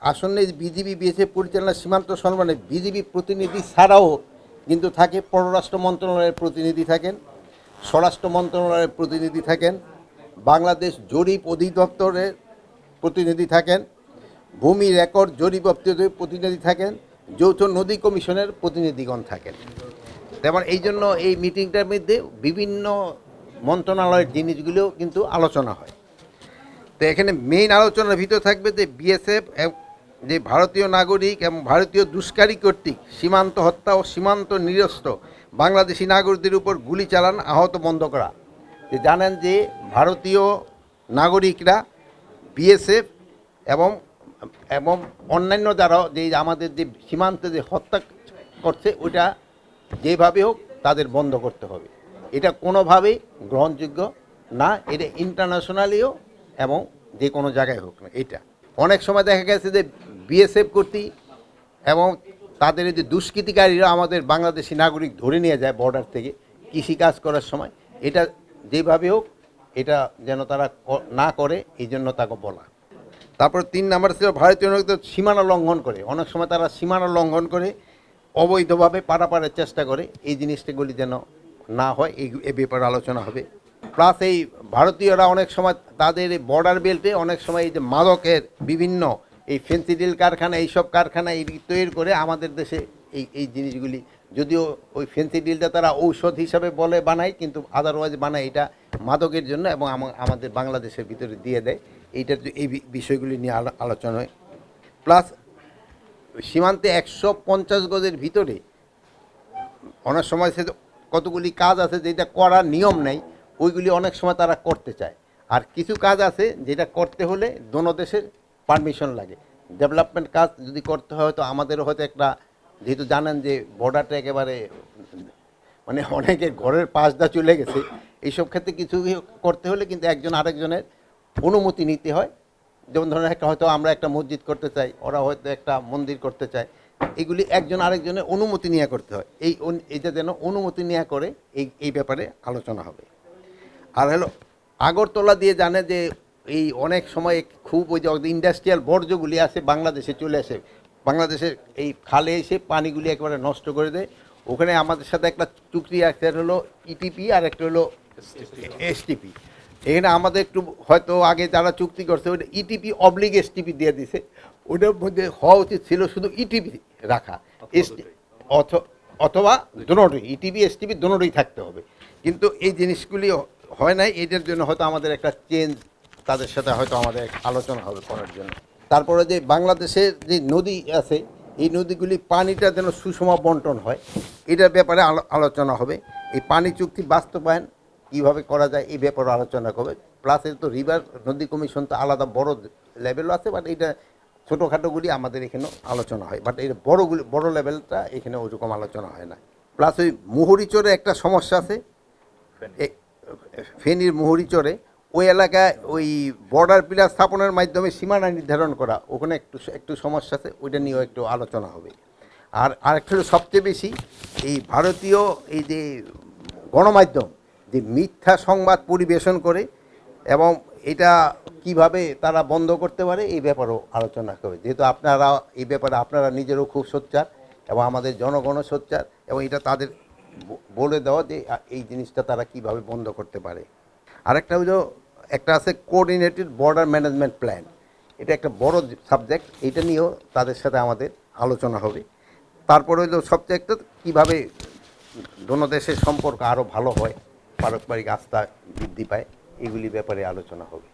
আসন্ন BGB BSF পরিচালনা সীমান্ত সম্মানে বিজিবি প্রতিনিধি ছাড়াও কিন্তু থাকে পররাষ্ট্র মন্ত্রণালয়ের প্রতিনিধি থাকেন, স্বরাষ্ট্র মন্ত্রণালয়ের প্রতিনিধি থাকেন, বাংলাদেশ জরিপ অধিদপ্তরের প্রতিনিধি থাকেন, ভূমি রেকর্ড জরিপ দপ্তরের প্রতিনিধি থাকেন, যৌথ নদী কমিশনের প্রতিনিধিগণ থাকেন। তেমন এই জন্য এই মিটিংটার মধ্যে বিভিন্ন মন্ত্রণালয়ের জিনিসগুলো কিন্তু আলোচনা হয়। তো এখানে মেইন আলোচনার ভিতর থাকবে যে বিএসএফ যে ভারতীয় নাগরিক এবং ভারতীয় দুষ্কারী কর্তৃক সীমান্ত হত্যা ও সীমান্ত নিরস্ত বাংলাদেশি নাগরিকদের উপর গুলি চালান আহত বন্ধ করা। যে জানেন যে ভারতীয় নাগরিকরা বিএসএফ এবং এবং অন্যান্য যারা যে আমাদের যে সীমান্তে যে হত্যা করছে ওইটা যেভাবে হোক তাদের বন্ধ করতে হবে। এটা কোনোভাবেই গ্রহণযোগ্য না, এটা ইন্টারন্যাশনালিও এবং যে কোনো জায়গায় হোক না। এটা অনেক সময় দেখা গেছে যে বিএসএফ কর্তৃক এবং তাদের যে দুষ্কৃতিকারীরা আমাদের বাংলাদেশি নাগরিক ধরে নিয়ে যায় বর্ডার থেকে কৃষিকাজ করার সময়। এটা যেভাবে হোক এটা যেন তারা না করে, এই জন্য তাকে বলা। তারপর 3 নাম্বার ছিল ভারতীয় নাগরিকদের সীমানা লঙ্ঘন করে। অনেক সময় তারা সীমানা লঙ্ঘন করে অবৈধভাবে পারাপারের চেষ্টা করে, এই জিনিসটাগুলি যেন না হয়, এই ব্যাপারে আলোচনা হবে। প্লাস এই ভারতীয়রা অনেক সময় তাদের বর্ডার বেল্টে অনেক সময় এই যে মাদকের বিভিন্ন এই ফেন্সিডিল কারখানা এইসব কারখানা এই তৈরি করে আমাদের দেশে এই জিনিসগুলি, যদিও ওই ফেন্সিডিলটা তারা ঔষধ হিসাবে বলে বানায়, কিন্তু আদারওয়াইজ বানায় এটা মাদকের জন্য এবং আমাদের বাংলাদেশের ভিতরে দিয়ে দেয়। এইটার এই বিষয়গুলি নিয়ে আলোচনা হয়। প্লাস সীমান্তে 150 গজের ভিতরে অনেক সময় সে কতগুলি কাজ আছে যেটা করার নিয়ম নেই, ওইগুলি অনেক সময় তারা করতে চায়। আর কিছু কাজ আছে যেটা করতে হলে দোনো দেশের পারমিশন লাগে। ডেভেলপমেন্ট কাজ যদি করতে হয় তো আমাদেরও হয়তো একটা, যেহেতু জানেন যে বর্ডারটা একেবারে মানে অনেকের ঘরের পাশ দা চলে গেছে, এইসব ক্ষেত্রে কিছু করতে হলে কিন্তু একজন আরেকজনের অনুমতি নিতে হয়। যেমন ধরেন একটা হয়তো আমরা একটা মসজিদ করতে চাই, ওরা হয়তো একটা মন্দির করতে চায়, এগুলি একজন আরেকজনের অনুমতি নিয়ে করতে হয়। এইটা যেন অনুমতি নেওয়া করে এই ব্যাপারে আলোচনা হবে। আর হলো আগরতলা দিয়ে জানে যে এই অনেক সময় খুব ওই যে ইন্ডাস্ট্রিয়াল বর্জ্যগুলি আছে বাংলাদেশে চলে আসে, বাংলাদেশের এই খালে এসে পানিগুলি একেবারে নষ্ট করে দেয়। ওখানে আমাদের সাথে একটা চুক্তি আছে, হলো ইটিপি আর একটা হলো এসটিপি। এখানে আমাদের একটু হয়তো আগে যারা চুক্তি করছে ওইটা ইটিপি অবলিগ এসটিপি দিয়ে দিছে, ওইটার মধ্যে হওয়া উচিত ছিল শুধু ইটিপি রাখা, অথবা দুটোই ইটিপি এসটিপি দুটোই থাকতে হবে। কিন্তু এই জিনিসগুলি হয় নাই, এটার জন্য হয়তো আমাদের একটা চেঞ্জ তাদের সাথে হয়তো আমাদের আলোচনা হবে করার জন্য। তারপরে যে বাংলাদেশের যে নদী আছে এই নদীগুলি পানিটা যেন সুষম বন্টন হয়, এটার ব্যাপারে আলোচনা হবে। এই পানি চুক্তি বাস্তবায়ন কীভাবে করা যায় এই ব্যাপারে আলোচনা করবে। প্লাস এর তো রিভার নদী কমিশন তো আলাদা বড় লেভেলও আছে, বাট এটা ছোটোখাটোগুলি আমাদের এখানেও আলোচনা হয়, বাট এই বড় লেভেলটা এখানে ওইরকম আলোচনা হয় না। প্লাস ওই মুহুরিচরে একটা সমস্যা আছে, ফেনীর মুহুরিচরে ওই এলাকায় ওই বর্ডার পিলার স্থাপনের মাধ্যমে সীমানা নির্ধারণ করা, ওখানে একটু সমস্যা আছে, ওইটা নিয়েও একটু আলোচনা হবে। আর আরেকটা সবচেয়ে বেশি এই ভারতীয় এই যে গণমাধ্যম যে মিথ্যা সংবাদ পরিবেশন করে এবং এটা কিভাবে তারা বন্ধ করতে পারে এই ব্যাপারেও আলোচনা করবে। যেহেতু আপনারা এই ব্যাপারে আপনারা নিজেরও খুব সোচ্চার এবং আমাদের জনগণও সোচ্চার, এবং এটা তাদের বলে দেওয়া যে এই জিনিসটা তারা কিভাবে বন্ধ করতে পারে। আরেকটা হলো একটা আছে কোঅর্ডিনেটেড বর্ডার ম্যানেজমেন্ট প্ল্যান, এটা একটা বড় সাবজেক্ট, এটা নিয়েও তাদের সাথে আমাদের আলোচনা হবে। তারপরে হলো সবচেয়ে একটা কীভাবে দোনো দেশের সম্পর্ক আরও ভালো হয়, পারস্পরিক আস্থা বৃদ্ধি পায়, এগুলি ব্যাপারে আলোচনা হবে।